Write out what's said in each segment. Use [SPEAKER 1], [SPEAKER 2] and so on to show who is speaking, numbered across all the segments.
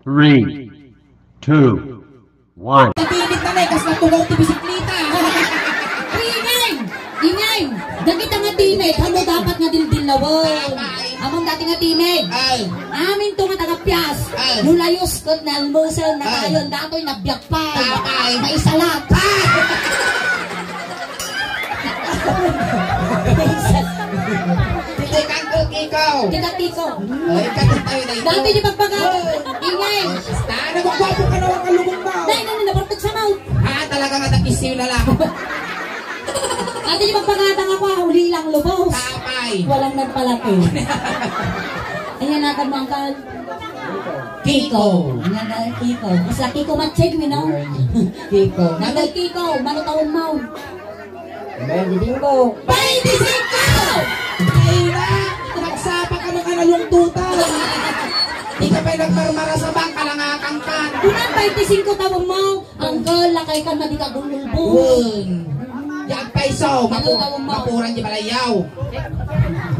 [SPEAKER 1] 3, 2, 1.
[SPEAKER 2] Napilit na may kas natugaw ti bisikleta.
[SPEAKER 3] Ingay! Ingay! Dagit nga timed, hamo dapat nga dildilawon. Among dati nga timed. Amin to nga taga-piyas. Nulayos ko na almusal na kayon. Dato'y nabiyag pa. Maisalat.
[SPEAKER 2] Hindi kang ikaw.
[SPEAKER 3] Kita Kiko.
[SPEAKER 2] Ay, kanin tayo na ito.
[SPEAKER 3] Dati di pagpagaw. Ingay!
[SPEAKER 2] Nagwagwapo ka na ang kalugong ba?
[SPEAKER 3] Dahil na nabartag sa mouth.
[SPEAKER 2] Talaga nga nag-isiw na lang.
[SPEAKER 3] Dati di pagpagatang ako, huli lang lubos.
[SPEAKER 2] Tapay.
[SPEAKER 3] Walang nagpalaki. Ayan natin mga kal.
[SPEAKER 2] Kiko.
[SPEAKER 3] Ayan na Kiko. Mas laki ko matcheg, you know?
[SPEAKER 2] Kiko.
[SPEAKER 3] Nagal Kiko, manutawang mau.
[SPEAKER 2] Baby mo.
[SPEAKER 3] 25!
[SPEAKER 2] Ay na! Nagsapa ka mga nalungtutan. Di ka pa'y nagmarmara sa bangka lang akangkan.
[SPEAKER 3] Unang 25 tawang mau. Uncle, lakay ka na di ka gululbo.
[SPEAKER 2] Yang paiso, mapuran di balayaw.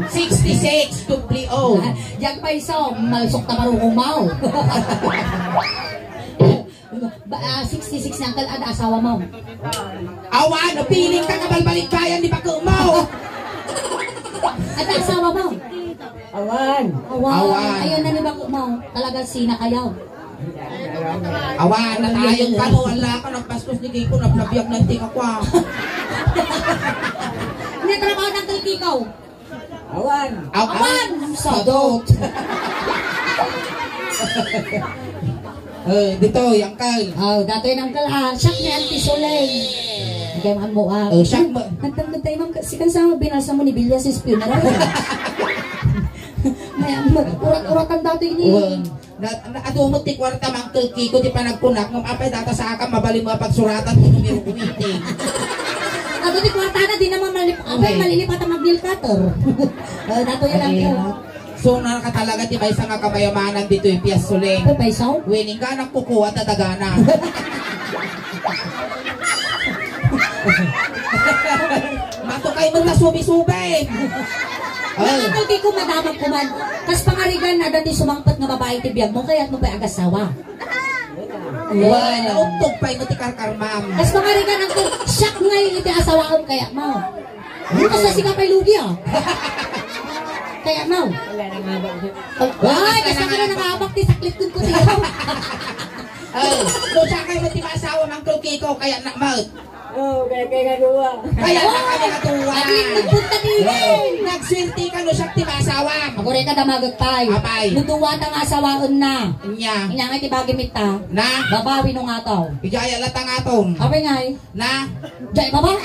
[SPEAKER 2] 66 to pleo.
[SPEAKER 3] Yang paiso, malusok na marunong mau. 66 na uncle, ada asawa mo.
[SPEAKER 2] Awan, napiling ka kabalbalikbayan di pa kumaw.
[SPEAKER 3] Ada asawa mo.
[SPEAKER 2] Awan.
[SPEAKER 3] Ayun na ni bako mo. Talaga sina kayaw.
[SPEAKER 2] Awan na tayong kano. Wala ka nagpaskos ni Kiko. Nabiyag ng tika kwa.
[SPEAKER 3] Natrabaho ng Kiko.
[SPEAKER 2] Awan.
[SPEAKER 3] Sadot.
[SPEAKER 2] Dito, yung kal.
[SPEAKER 3] Dato yung uncle siyak ni Auntie Solen. Kaya mga mo
[SPEAKER 2] siyak mo.
[SPEAKER 3] Nagtanggal tayo ma'am. Sikan sa binasa mo ni Bilya sa spioner. Urat-uratan dato ini.
[SPEAKER 2] Ato mo ti kwarta mangkel Kiko di pa nagkunak. Ngam apay data sa akam mabali mga pagsuratan kung numero kumiting.
[SPEAKER 3] Ato ti kwarta na di naman malilipat ang mag-nail cutter. Dato yung uncle.
[SPEAKER 2] So nakatalaga ti baysa nga kamayamanan dito yung Pias Suling.
[SPEAKER 3] Paisaw?
[SPEAKER 2] Winning ka nagkukuha tatagana. Matukay mo na subi-subay.
[SPEAKER 3] Ang Kiko madamag ko man. Kas pangarigan na dati sumangpat nga babae ti biyag mo kaya't mo pa'y agasawa.
[SPEAKER 2] Naugtog pa yung tikarkar ma'am.
[SPEAKER 3] Kas pangarigan ang siyak ngayon iti asawa ko kaya mo. Bukas na siya pa'y lugi Kaya mo. Ay, kasi ka na nangabak ti saklit kun ko tiyo.
[SPEAKER 2] So siya kayo mati maasawa Mangkol Kiko kaya na maut.
[SPEAKER 4] Kaya natuwa.
[SPEAKER 2] Kaya na kami natuwa.
[SPEAKER 3] Aging nagpunta dito.
[SPEAKER 2] Nagsirti ka no siya ti maasawa.
[SPEAKER 3] Ako rin ka damagag tayo.
[SPEAKER 2] Apay.
[SPEAKER 3] Nuduwa ta nga asawaon na.
[SPEAKER 2] Nya.
[SPEAKER 3] Inyangay ti bagimit ta.
[SPEAKER 2] Na.
[SPEAKER 3] Babawi nung ataw.
[SPEAKER 2] Ijaya latang atom.
[SPEAKER 3] Apay ngay.
[SPEAKER 2] Na.
[SPEAKER 3] Jay baba.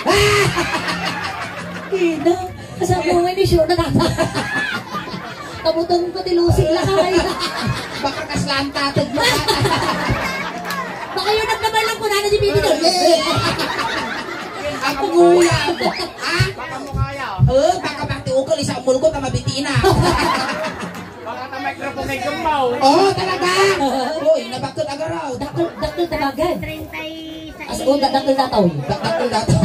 [SPEAKER 3] Ina. Kasama mo ni sure na tata. Kabutong ko ti lusig lakay.
[SPEAKER 2] Baka kaslanta tag mo.
[SPEAKER 3] Baka yun nagnaman lang ko na si Bibi doon.
[SPEAKER 2] Ako nguyab. Baka mo kaya. Baka bakti ukol isang mulko ta mabitiin na.
[SPEAKER 4] Baka na microphone ay gumaw.
[SPEAKER 2] Talaga. Uy, nabakot agaraw.
[SPEAKER 3] Dakil tabagan.
[SPEAKER 4] 30
[SPEAKER 3] As o dakil dataw.
[SPEAKER 2] Dakil dato.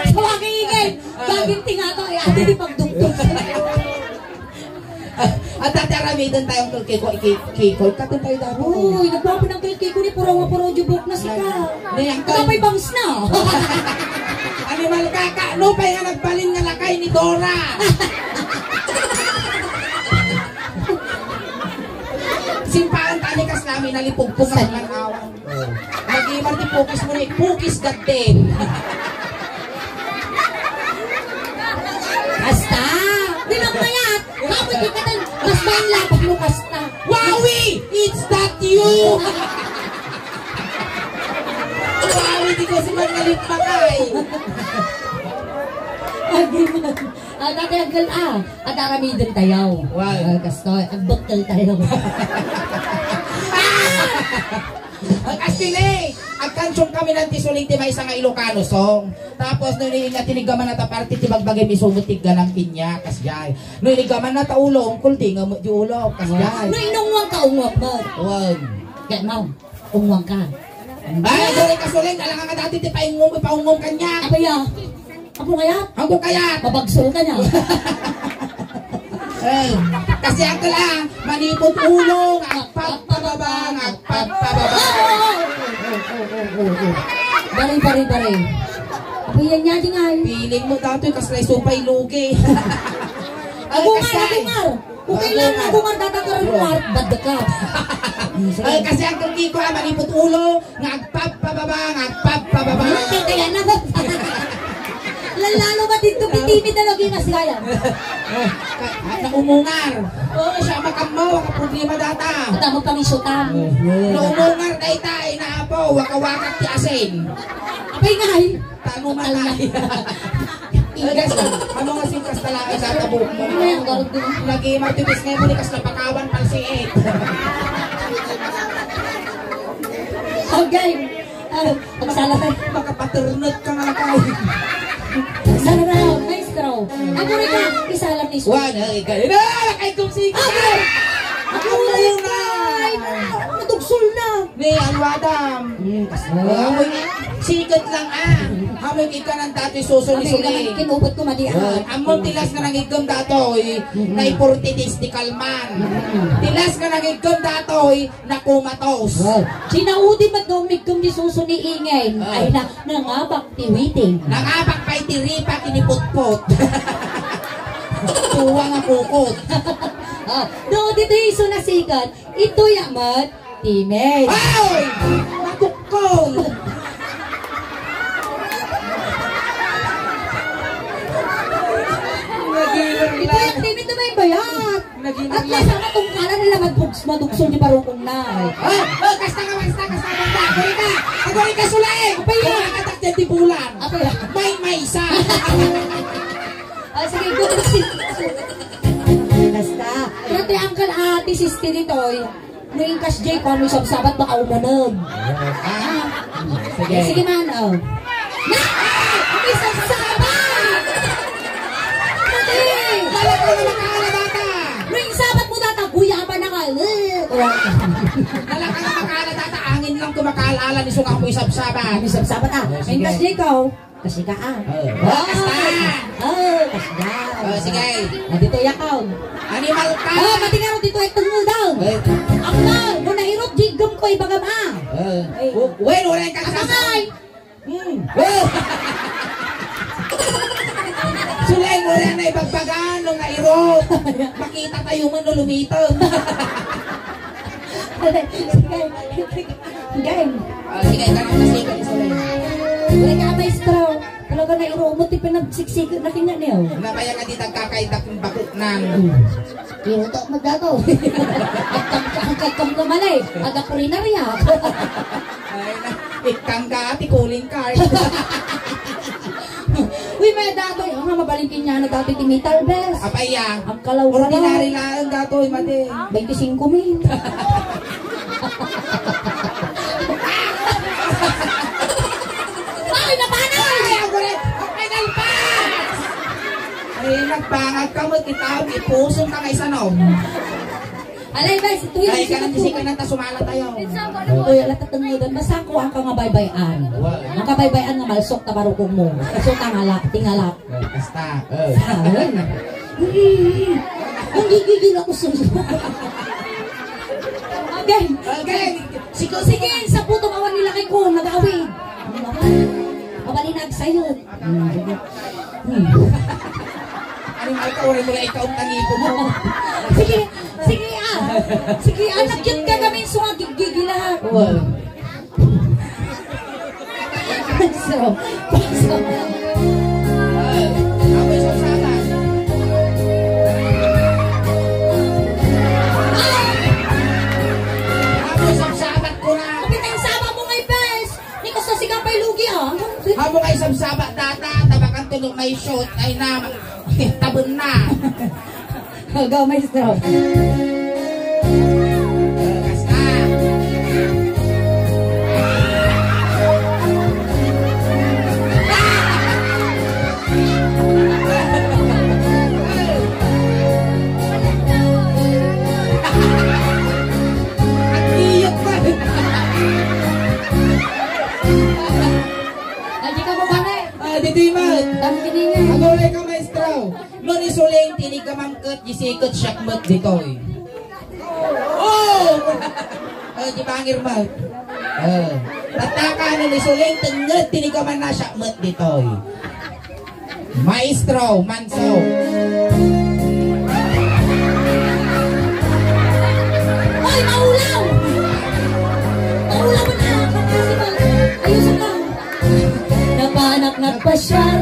[SPEAKER 3] Sa mga ingay. Baging tingato ay ate di pagdugtog.
[SPEAKER 2] At tataramidan tayong Kiko. Katun tayo dapat.
[SPEAKER 3] Uy, nagpapo ng Kiko ni puro jubok na sika. Kapay bangs na.
[SPEAKER 2] Animal kaka, no pa nga nagbalin nga lakay ni Dora. Simpaan tani kas namin nalipugpog sa awan. Mag-iwan ti pukis mo ni Pukis Gadden.
[SPEAKER 3] Basta. Di magmayat. Kapag di ka tan, mas main lapag mo basta.
[SPEAKER 2] Wowie! It's that you! Wowie, di ko si Margalit Makay.
[SPEAKER 3] Agiman. Dati aggal at aramidan tayo.
[SPEAKER 2] Wow.
[SPEAKER 3] Kastoy, agbaktal tayo.
[SPEAKER 2] Ang astile, ang kansyon kami ng tisuling ti may nga Ilocano song. Tapos nung tinigaman na ta party ti bagbagay misumot ti ganang pinya kasjay. Nung inigaman na ta ulo, ungkol ti nga di ulo kasjay.
[SPEAKER 3] No inungwang ka ungwak ba?
[SPEAKER 2] Wag.
[SPEAKER 3] Kaya mau, ungwang ka.
[SPEAKER 2] Ay, dali kasuling, alang nga dati ti paungong kanya.
[SPEAKER 3] Apa ya? Ako kaya?
[SPEAKER 2] Ako kaya.
[SPEAKER 3] Babagsol ka niya.
[SPEAKER 2] Kasi ang kala, manipot ulo, agpagpababa, agpagpababa.
[SPEAKER 3] Bari. Apa yan niya di nga?
[SPEAKER 2] Piling mo dato'y kaslay supay lugi.
[SPEAKER 3] Agungar. Kung kailangan agungar, datang ka bad ka.
[SPEAKER 2] Kasi ang kagi ko, manipot ulo, agpagpababa, agpagpababa.
[SPEAKER 3] Kaya na ba? Lalo ba dito bitimid na lagi na siya yan?
[SPEAKER 2] Naumungar. Siya makamaw, waka problema data.
[SPEAKER 3] Ata mo kami sutan.
[SPEAKER 2] Naumungar na itay na po, waka-wakak ti asin.
[SPEAKER 3] Apay nga ay.
[SPEAKER 2] Tano matay. Guys, ano nga singkas talaga sa tabuk mo? Lagi martipis ngayon mo ni kas napakawan palsiit.
[SPEAKER 3] Okay. Pagsala tayo.
[SPEAKER 2] Makapaternot ka nga kayo.
[SPEAKER 3] Sana round, maestro. Ako rin ka, isalam ni Su.
[SPEAKER 2] Wala, ikaw. Nakay kong sikas.
[SPEAKER 3] Ako rin ka. Madugsol na.
[SPEAKER 2] Ni Alwadam. Amoy sikat lang Amoy ika ng dato'y susuli-suli.
[SPEAKER 3] Kinubot ko madihan.
[SPEAKER 2] Amon tilas nga nangigam dato'y naipurtitis di kalman. Tilas nga nangigam dato'y nakumatos.
[SPEAKER 3] Sinaudi magdumig kong di susuni ingay. Ay na, nangabak tiwiting.
[SPEAKER 2] Nangabak pa'y tiripa kiniputput. Tuwa nga pukot.
[SPEAKER 3] No, dito yung sunasikat. Ito yamat, timid.
[SPEAKER 2] Ay! Natukol!
[SPEAKER 3] Ito yung timid na may bayat. At least ang atungkalan nila madugsol di barukong na.
[SPEAKER 2] Kasta. Ako rin ka sulay! Katak dyan di bulan. May isa.
[SPEAKER 3] Sige, good to see. Basta. Dati angkal ate sister ito'y noong kas Jay kung ano sabat baka umanag. Sige man, oh. Na! Ang isang sabat! Mati!
[SPEAKER 2] Dala ka na makakala data!
[SPEAKER 3] Noong sabat mo data, guyaban na ka.
[SPEAKER 2] Dala ka na makakala data, angin lang kumakaalala ni Sunga mo isab-sabat.
[SPEAKER 3] Ang isang sabat Noong kas Jay ko, kasi ka
[SPEAKER 2] Kasta! Sige.
[SPEAKER 3] Dito yakaw.
[SPEAKER 2] Animal ka!
[SPEAKER 3] Pati nga rin dito ay tungol daw. Ang mal, mo nahirot, jigam ko ibagam
[SPEAKER 2] Well, wala yung
[SPEAKER 3] Akangay!
[SPEAKER 2] Sulay mo yan na ibagbagan nung nairot. Makita tayo man no lumitong.
[SPEAKER 3] Game.
[SPEAKER 2] Sige, ganun na sige ni Sulay.
[SPEAKER 3] Wala ka maestro. Talaga na irumot, pinagsiksik na kanya niyo.
[SPEAKER 2] Napaya nga di tagkakaitak ng bakit nang.
[SPEAKER 3] Irutok mo dato. At kang kamalay, aga kulinarya.
[SPEAKER 2] Ay na, ikang ka, tikuling card.
[SPEAKER 3] Uy, may dato. Ang mabalingkin niya na dati timital bes.
[SPEAKER 2] Apaya,
[SPEAKER 3] Ang kalaw ko
[SPEAKER 2] ordinary lang dato, mati.
[SPEAKER 3] 25,000. Ay, napanay!
[SPEAKER 2] Ay, ako rin, okay nalpas! Ay, nagpangag ka mo, kita, ipusong ka kay Sanom.
[SPEAKER 3] Alay, bes, ito yung
[SPEAKER 2] Ay, ka nang disikan na sumala tayo.
[SPEAKER 3] ito yung latatangudan. Basta ko ang nga baybayan. Ang kabaybayan nga malsok na barukong mo. So, tingalak.
[SPEAKER 2] Basta.
[SPEAKER 3] Ay. Ang gigigil ako sa Okay.
[SPEAKER 2] Okay,
[SPEAKER 3] Sige, sa putong awan nila kay ko, nag-awid. Mabalinag sa'yo.
[SPEAKER 2] animal ka, orin mo na ikaw ang tangipo mo.
[SPEAKER 3] Sige, sige, cute ka kami, so nga gigigilan. So,
[SPEAKER 2] Ako yung sasabat. Ako yung sasabat ko na.
[SPEAKER 3] kapitang sama mo ngay, bes. Ni ko sa sigapay lugi,
[SPEAKER 2] Hamo kay sasabat data, tabakan tulong may shoot, ay na, tabon na.
[SPEAKER 3] Go, maestro.
[SPEAKER 2] Basta. Ang iyok pa.
[SPEAKER 3] Hindi ka mo ba na
[SPEAKER 2] Dito yung mahal.
[SPEAKER 3] Ang kiningan.
[SPEAKER 2] Agulay ka, maestro. Nung isuling, tinig ka mangkot, gisikot syakmat ditoy. Oh! Di bangir mo. Tataka nung isuling, tengget, tinig ka man na syakmat ditoy. Maestro, manso.
[SPEAKER 3] Hoy, maulaw! Maulaw mo na! Ayusin ka! Napanak nagpasyal,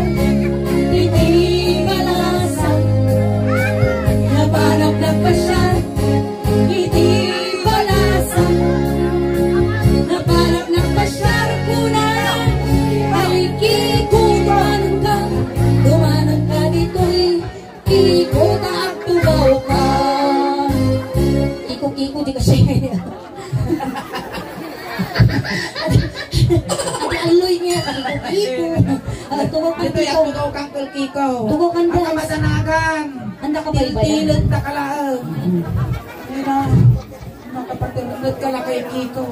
[SPEAKER 3] hindi balasan. Napanak nagpasyal, hindi balasan. Napanak nagpasyal, kunan, palikikutan ka. Dumanan ka dito'y, ikot at tubaw ka. Iko-iko di kasi. Adi aloy niya, iko. Tugaw kan
[SPEAKER 2] Dito
[SPEAKER 3] ikaw.
[SPEAKER 2] yung tugaw kang kulkikaw.
[SPEAKER 3] Tugaw kan
[SPEAKER 2] Ang
[SPEAKER 3] das.
[SPEAKER 2] kamadanagan.
[SPEAKER 3] Handa ka ba iba yan?
[SPEAKER 2] Tiltilot na kalaang. Mira, makapatulunod ka lang kay Kiko.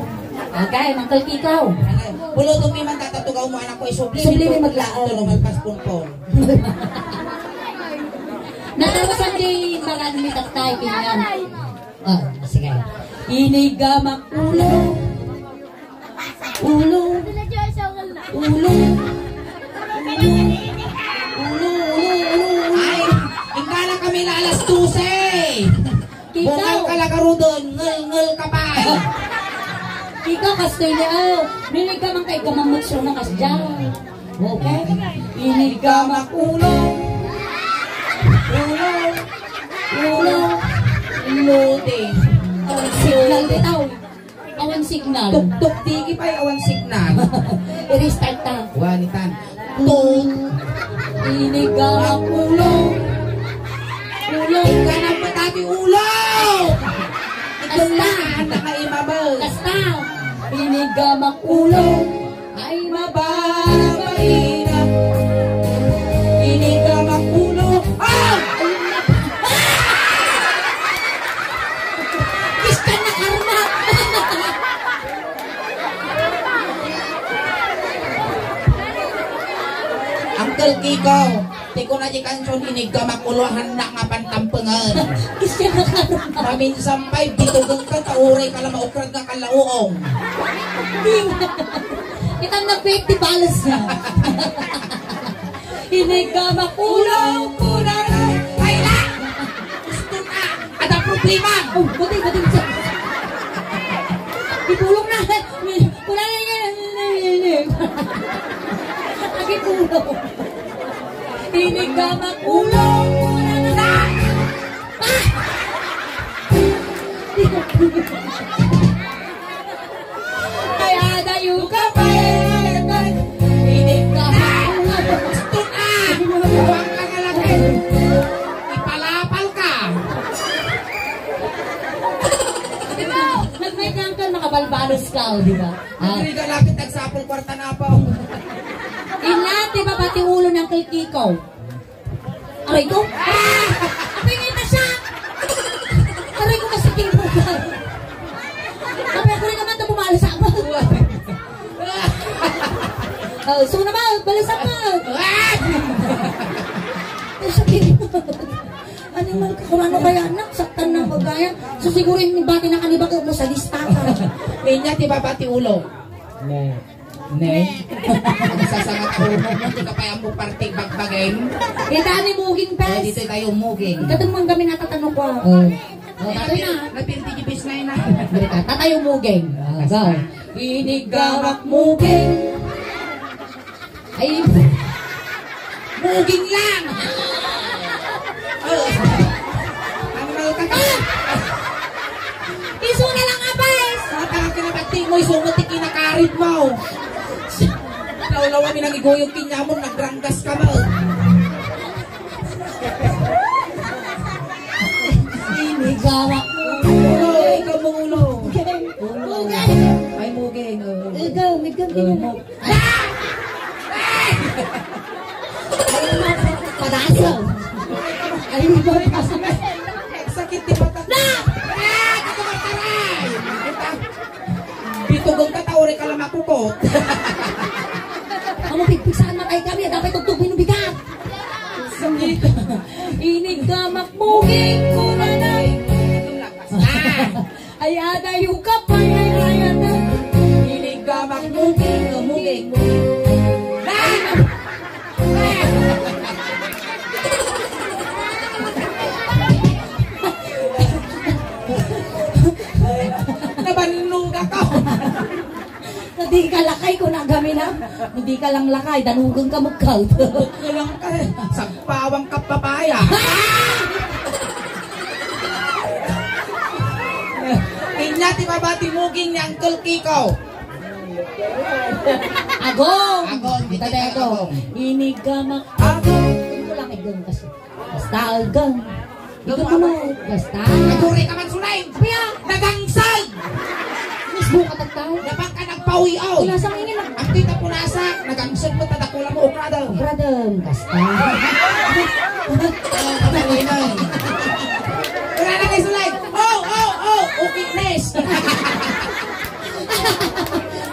[SPEAKER 3] Okay, mangkal ikaw.
[SPEAKER 2] Bulot mo man tatatugaw mo anak ko isubli.
[SPEAKER 3] Sublime maglaan.
[SPEAKER 2] Tulungan paspunpon.
[SPEAKER 3] Natawasan di marami mi taktay kinyan. Ah, sige. Inigamak ulo. Ulo. Ulo.
[SPEAKER 2] Ay, ingkala kami na alas 12. Bungal ka lang karudon. Ngel ka pa.
[SPEAKER 3] Ikaw kastoy niya. Ninigamak kay kamamutso na kasdyan. Okay? Inigamak ulo. Ulo. Ulo.
[SPEAKER 2] Lote.
[SPEAKER 3] Awan signal bitaw. Awan signal.
[SPEAKER 2] Tuk-tuk tigi pa yung awan signal.
[SPEAKER 3] I-restart ta.
[SPEAKER 2] Wanitan. Tuk.
[SPEAKER 3] Inigamak ulo. Ulo.
[SPEAKER 2] Ganang patati ulo. Ito na. Anak na imabal.
[SPEAKER 3] Kasta. Inigamak ulo.
[SPEAKER 2] Ay mababaina. Inigamak ulo. Ah!
[SPEAKER 3] Kiskan na karma.
[SPEAKER 2] Uncle Kiko, di ko na di kansyon inigamak ulo. Handa nga pantampengan.
[SPEAKER 3] Kiskan na karma.
[SPEAKER 2] Mamin sampay, bitugang ka, tauray ka lang maukrad nga kalauong.
[SPEAKER 3] Kitang na $50 na. Inigamak ulo.
[SPEAKER 2] Kuna na. Ay na! Gusto na! Ada problema!
[SPEAKER 3] Oh, buti. Itulong na. Wala na yan. Nagitulong. Inigamak ulo. Wala na. Ay, adayo ka pa. Inigamak ulo.
[SPEAKER 2] Gusto na! Huwag ka nga lang. Ipalapal ka!
[SPEAKER 3] Nag-may kangkal makabalbalos ka, di ba?
[SPEAKER 2] Hindi ka lapit nagsapol kwarta na po.
[SPEAKER 3] Inlat, di ba pati ulo ng kalkikaw? Aray ko? Pingin na siya! Aray ko kasi tingin ka. Aray ko rin naman ito pumalas ako. So naman, balisan mo! Sabihin mo. Ano yung malakakurano kaya anak? Saktan ng pagkaya. So siguro yung bati ng kanibak mo sa lista ka.
[SPEAKER 2] Minya, di ba pati ulo? Ne. Sasangat ko mo, hindi ka pa yung parting bagbagin.
[SPEAKER 3] Kita ni Muging
[SPEAKER 2] Kaya
[SPEAKER 3] Pes.
[SPEAKER 2] dito tayo muging.
[SPEAKER 3] Katong mga kami natatanong ko. Tatay na.
[SPEAKER 2] Napirtigibis na yun na.
[SPEAKER 3] Tatay yung Muging. Go. Inigamak Muging. Ay,
[SPEAKER 2] Muging lang! Ang malakang
[SPEAKER 3] iso na lang abay.
[SPEAKER 2] Matang kinabati mo, isumuti kinakarit mo. Naulawa mi nang iguyog kinyamon, nagranggas ka mo.
[SPEAKER 3] Inigamak
[SPEAKER 2] Ulo, ikaw mong ulo.
[SPEAKER 3] Muging.
[SPEAKER 2] Ay, muging.
[SPEAKER 3] Ikaw, may ganda mo. Ayun na, padasaw. Ayun ba, padasaw.
[SPEAKER 2] Sakit di ba? Bitugong katawari ka lang makukot.
[SPEAKER 3] Kamu pigpigsaan matay kami, dapat tugtugin ng bigat. Inig ka makmuging kunanay. Ay adayo ka pa ay ayatan.
[SPEAKER 2] Inig ka makmuging, muging. Nabannog ako.
[SPEAKER 3] Hindi ka lakay kung nagami na. Hindi ka lang lakay, danugang ka magkaw.
[SPEAKER 2] Kulang ka. Sagpawang kapapaya. Inyati babati muging ni Uncle Kiko.
[SPEAKER 3] Agong!
[SPEAKER 2] Agong, di
[SPEAKER 3] Tada
[SPEAKER 2] tayo
[SPEAKER 3] ito.
[SPEAKER 2] agong.
[SPEAKER 3] Inig ka agong. Hindi ko lang agong kasi. Basta agong. Ito ko na. Basta.
[SPEAKER 2] Naguri ka man sulay.
[SPEAKER 3] Kaya,
[SPEAKER 2] Nagangsag.
[SPEAKER 3] mismo ka tagtaw.
[SPEAKER 2] Napang ka nagpawi-aw.
[SPEAKER 3] Wala sa ingin lang.
[SPEAKER 2] Ang tita punasa. Nagangsag mo tadakula mo ukrada.
[SPEAKER 3] Brother, basta.
[SPEAKER 2] Wala na kay sulay. Oh, ukitness.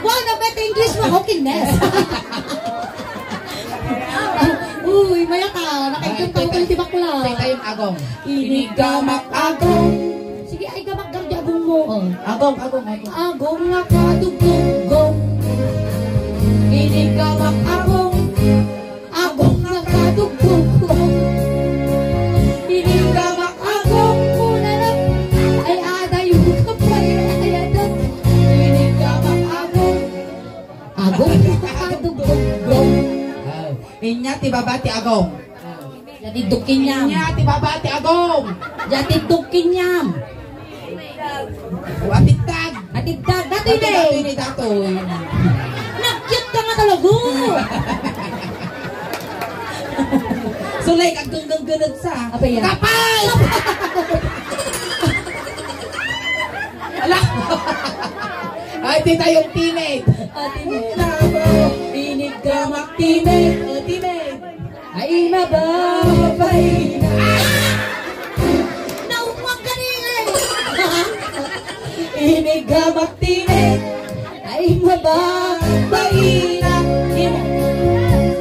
[SPEAKER 3] Wow, nabet English mo. Okay, Ness. Uy, maya ka. Nakikita ko kayo tibak lang.
[SPEAKER 2] Tay tayong agong.
[SPEAKER 3] Inig gamak agong. Sige, ay gamak daw di agong mo.
[SPEAKER 2] Agong.
[SPEAKER 3] Agong nga kadugong. Inig gamak agong. Agong nga kadugong. Inig gamak agong. Kuna na. Ay adayo ka pa. Ay adayo. Inig gamak agong. Agong nga kadugong.
[SPEAKER 2] Inyati babati agong.
[SPEAKER 3] Jadi dukin niya.
[SPEAKER 2] Inyati babati agong.
[SPEAKER 3] Jadi dukin niya.
[SPEAKER 2] Watitag.
[SPEAKER 3] Atitag. Datoy na eh.
[SPEAKER 2] Ni datoy.
[SPEAKER 3] Nakyat ka nga talaga.
[SPEAKER 2] Sulay kag gunggunod sa.
[SPEAKER 3] Apa yan?
[SPEAKER 2] Kapal. Ala. Ay tita yung teammate.
[SPEAKER 3] Inig ka
[SPEAKER 2] Teammate. Teammate.
[SPEAKER 3] ay mababay na. Naumang ka niya eh.
[SPEAKER 2] Inig ka teammate.
[SPEAKER 3] Ay mababay na.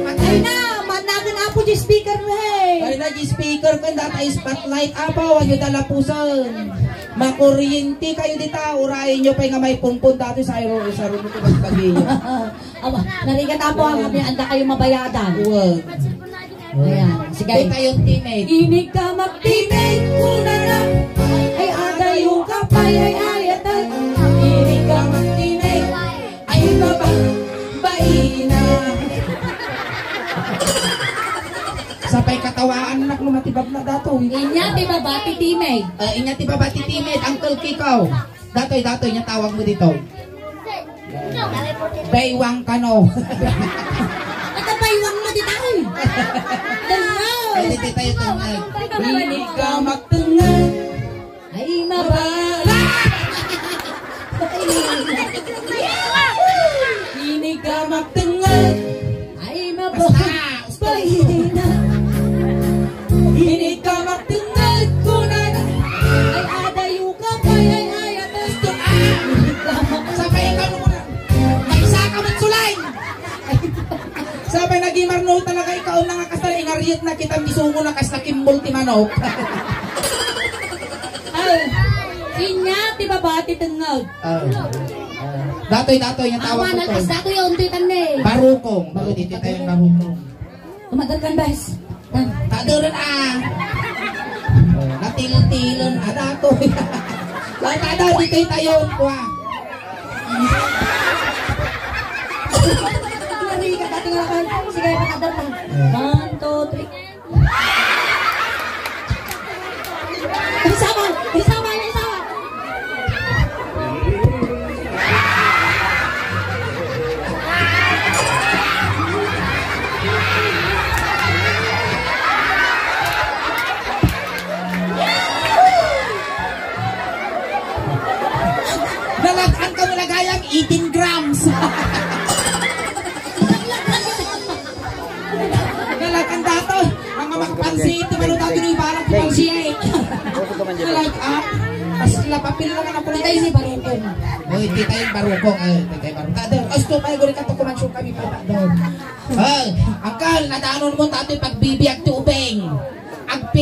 [SPEAKER 2] Patay
[SPEAKER 3] Ay na, managan na po di speaker mo eh.
[SPEAKER 2] Ay na speaker ko data spotlight apa wag yung dalapusan. Makuryente kayo dita urayin nyo pa nga may punpun dati sa iro sa room ko bagay.
[SPEAKER 3] Aba, narigat na po ang anda kayo mabayadan.
[SPEAKER 2] Wag.
[SPEAKER 3] Ayan, sige.
[SPEAKER 2] Tita yung teammate.
[SPEAKER 3] Inig ka mag-teammate kuna na. Ay adayo ka pa ay ayatan.
[SPEAKER 2] Inig ka teammate. Ay babay na. Sapay katawaan nak lumatibab na dato.
[SPEAKER 3] Inya, di ba bati teammate?
[SPEAKER 2] Inya ti babati teammate Uncle Kiko. Datoy niya tawag mo dito. Baywang kano.
[SPEAKER 3] At paiwan mo di tayo. Tanaw.
[SPEAKER 2] Ay di tayo tungag. Inig ka magtungag.
[SPEAKER 3] Ay mabala.
[SPEAKER 2] Inig ka magtungag.
[SPEAKER 3] Ay mabala. Pahina.
[SPEAKER 2] Inig ka magtungag. Kunan.
[SPEAKER 3] Ay adayo ka pa ay ayatan. Inig ka
[SPEAKER 2] Sabay ka naman. Mag-isa ka magsulay. Sabay nagimarno talaga ikaw na nga kasal. Ingariyot na kita misungo na kas nakimbol ti manok.
[SPEAKER 3] Ay, inya, di ba bati tengag?
[SPEAKER 2] Datoy niya tawag
[SPEAKER 3] Awan,
[SPEAKER 2] ko to.
[SPEAKER 3] alkas dato yung titan eh.
[SPEAKER 2] Barukong. Bago dito tayo barukong.
[SPEAKER 3] Tumagal kan, guys.
[SPEAKER 2] Taduran natilon datoy. Tadaw dito tayo. Kuha.
[SPEAKER 3] Lari ka dati nga kan. Sige, patadar pa. 1, 2, 3. Isama! Isama!
[SPEAKER 2] Nalagaan kami lagayang 18 grams. Nalagaan dato. Mga magpansit. Tumalo dato yung ibarang pansit. Nalagaan. As lapapil lang na po na tayo ni Barukong. Uy, di tayo Barukong. Di tayo Barukong. Tador, asto tayo guri ka to kumansyon kami pa. Tador. Angkal, nadaanon mo tato yung pagbibiyag ti ubeng. Agpi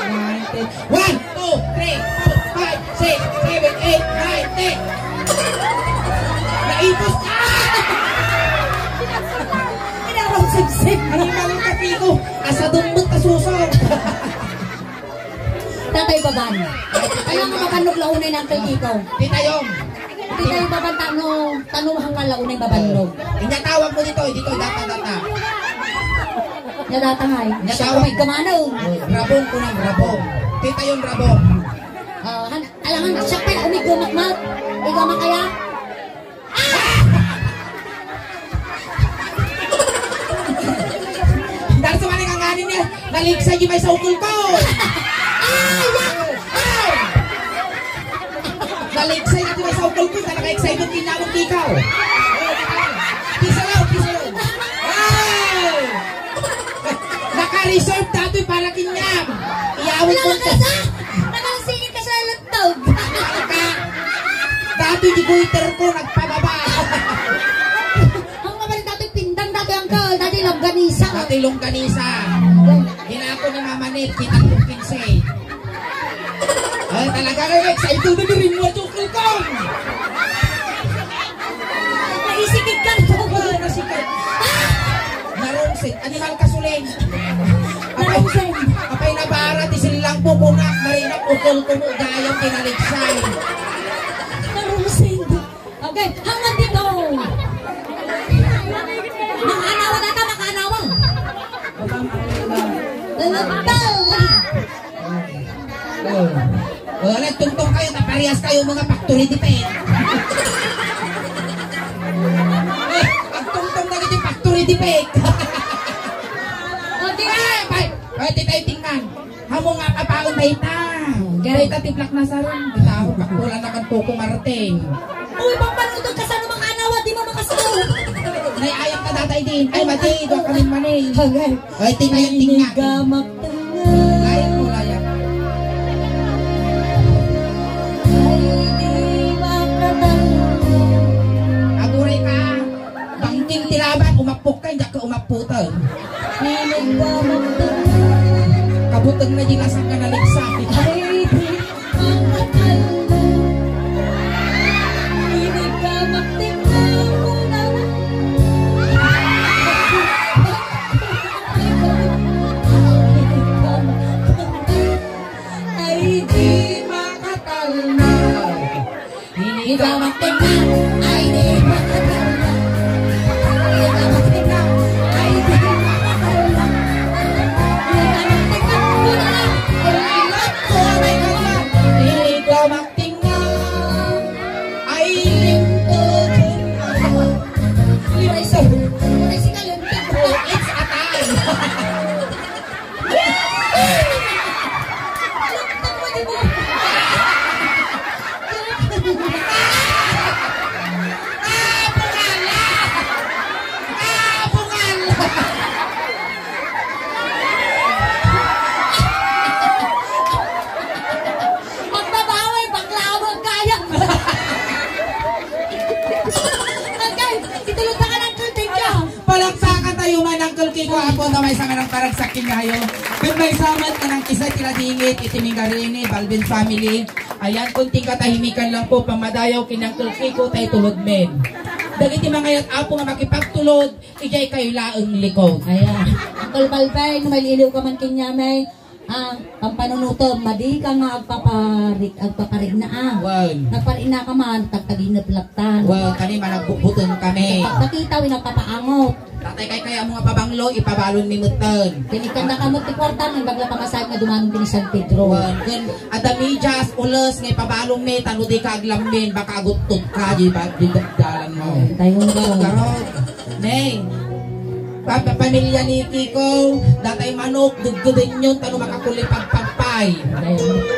[SPEAKER 2] 1, 2, 3, 4, 5, 6, 7, 8, 9, 10. Naipos ka!
[SPEAKER 3] Inarong sip-sip.
[SPEAKER 2] Ang maling kapiko. Asa dumot ka susong.
[SPEAKER 3] Tatay baban. Kaya nga makanok launay ng Kiko.
[SPEAKER 2] Tita Yong.
[SPEAKER 3] Hindi tayo baban tanong nga launay babanlog.
[SPEAKER 2] Inyatawag mo dito. Dito, data.
[SPEAKER 3] Nadatangay.
[SPEAKER 2] Natawag.
[SPEAKER 3] May gamanaw.
[SPEAKER 2] Rabong ko ng rabong. Tita Yong rabong.
[SPEAKER 3] Alangan, siya pa umigamak-mak. Igamak kaya?
[SPEAKER 2] Dahil sa maling ang anin niya, naligsay yung may saukol ko. Naligsay natin may saukol ko. Na naka-excited kinamong ikaw. Pisalaw. Naka-reserve dato'y para kinyam. Iyawin ko sa...
[SPEAKER 3] Nakalasingin ka sa lantog.
[SPEAKER 2] Dato'y di guiter ko nagpababa.
[SPEAKER 3] Ang mabalik dato'y pindang dato'y angkol. Dato'y longganisa.
[SPEAKER 2] Dato'y longganisa. Hinako ni Mama Nip, kitang kong 15. Ay, talaga kayo, excited na rin mo, chukul ko!
[SPEAKER 3] Naisikid ka ito.
[SPEAKER 2] Nasikid. Narungsit, animal kasuling.
[SPEAKER 3] Narungsit.
[SPEAKER 2] Apay na ba? para ti silang pupunak marinak ukol kumo gayang pinaliksay.
[SPEAKER 3] Narusing. Okay, hanggang dito. Makanawa na ka, makanawa.
[SPEAKER 2] Nagtungtong kayo, naparehas kayo mga factory depend. Ang tungtong na gito factory defect. Ay, titay tingnan. Hamo nga kapaon na ita. Gaya ita tiplak na sa rin. Ita ako, wala na kang tukong marting.
[SPEAKER 3] Uy, papanutog ka sa namang anawa, di mo makasaw.
[SPEAKER 2] Naiayang ka datay din. Ay, mati, doon ka rin manay.
[SPEAKER 3] Hanggang.
[SPEAKER 2] Ay, tingnan, tingnan.
[SPEAKER 3] Gamak tengah.
[SPEAKER 2] Layak mo, layak.
[SPEAKER 3] Ay, di makatang.
[SPEAKER 2] Aguray ka. Bangking tilaban, umapok ka, hindi ka umaputan.
[SPEAKER 3] Ay, gamak tengah.
[SPEAKER 2] Kabutang na gilasang ka naligsa.
[SPEAKER 3] Ay, di makatang. Ini gamak tengah. Ay, di makatalna. Ini gamak tengah. Ay, di makatalna. Ini gamak tengah. Ay, di makatalna.
[SPEAKER 2] Kiko ako na may sanga ng paragsakin kayo. Kung may samat ka ng isa tiladingit, itiming garini, Balvin family. Ayan, kunting katahimikan lang po, pamadayaw kinangkul Kiko tayo tulod men. Dagiti mga yat apo nga makipagtulod, ijay kayo laang likod.
[SPEAKER 3] Ayan. Uncle Balbay, may iliw ka man kinyamay. Ang panunutom, madi ka nga agpaparig na
[SPEAKER 2] Wow.
[SPEAKER 3] Nagparig na ka man, tagtaginat laktan.
[SPEAKER 2] Wow, kanima nagbubuton kami.
[SPEAKER 3] Pagkakita, winagpapaangot.
[SPEAKER 2] Tatay kaya mga pabanglo, ipabalon mi mutan.
[SPEAKER 3] Kinikan na kamot ti kwartan, ng bagla pamasayag na dumanong kini San Pedro.
[SPEAKER 2] Wow. Kun adamijas, ulos, ngay pabalong mi, tanudi ka aglamin, baka agutod ka, di ba, di dalan mo.
[SPEAKER 3] Tayo nga.
[SPEAKER 2] Garot. Nay, pamilya ni Kiko, datay manok, dugdudin yun, tano makakulit pagpagpay.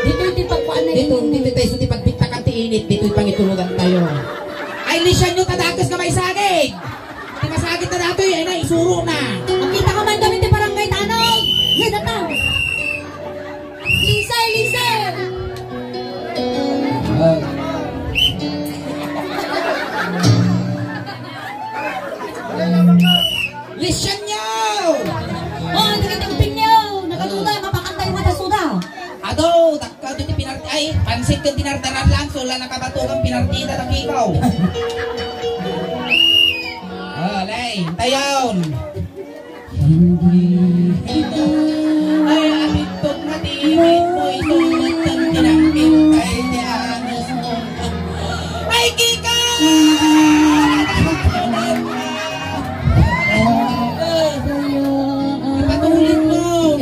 [SPEAKER 3] Dito yung pagpaan na
[SPEAKER 2] Dito tayo suti pagpitakan ti init, dito yung pangitulugan tayo. Ay, lisyan nyo tadagas ka may saging! Di masagit na dato yun, ay isuro na.
[SPEAKER 3] Makita ka man kami ti barangay Tanong! Yan natang! Lisay, lisay!
[SPEAKER 2] Lisyan nyo!
[SPEAKER 3] Oh, nagkitingpin nyo! Nagatuda, mapakantay mo na suda!
[SPEAKER 2] Ado, takka dito pinarti, ay, pansit kang tinartaran lang, so lang nakabatugang pinartida ng ikaw. Lay, tayon. Hindi ito ay abitog na timid mo ito at tinangkintay ni Anos mo. Ay, Kika! Ipatulit mo.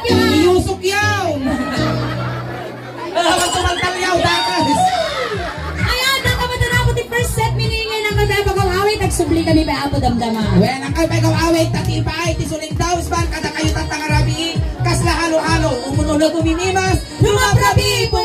[SPEAKER 2] Iyusok yaw. Habang tumaltalyaw, dakas.
[SPEAKER 3] Ayan, nakamatanapo ti first set miningin ang kadabagawawit nagsubli kami ba apo damdama.
[SPEAKER 2] Well, ang kalpagaw-awit, tatibay, tisuling daws ban, kada kayo tatangarabi, kasla halo-halo, umuno na guminimas, lumabrabi po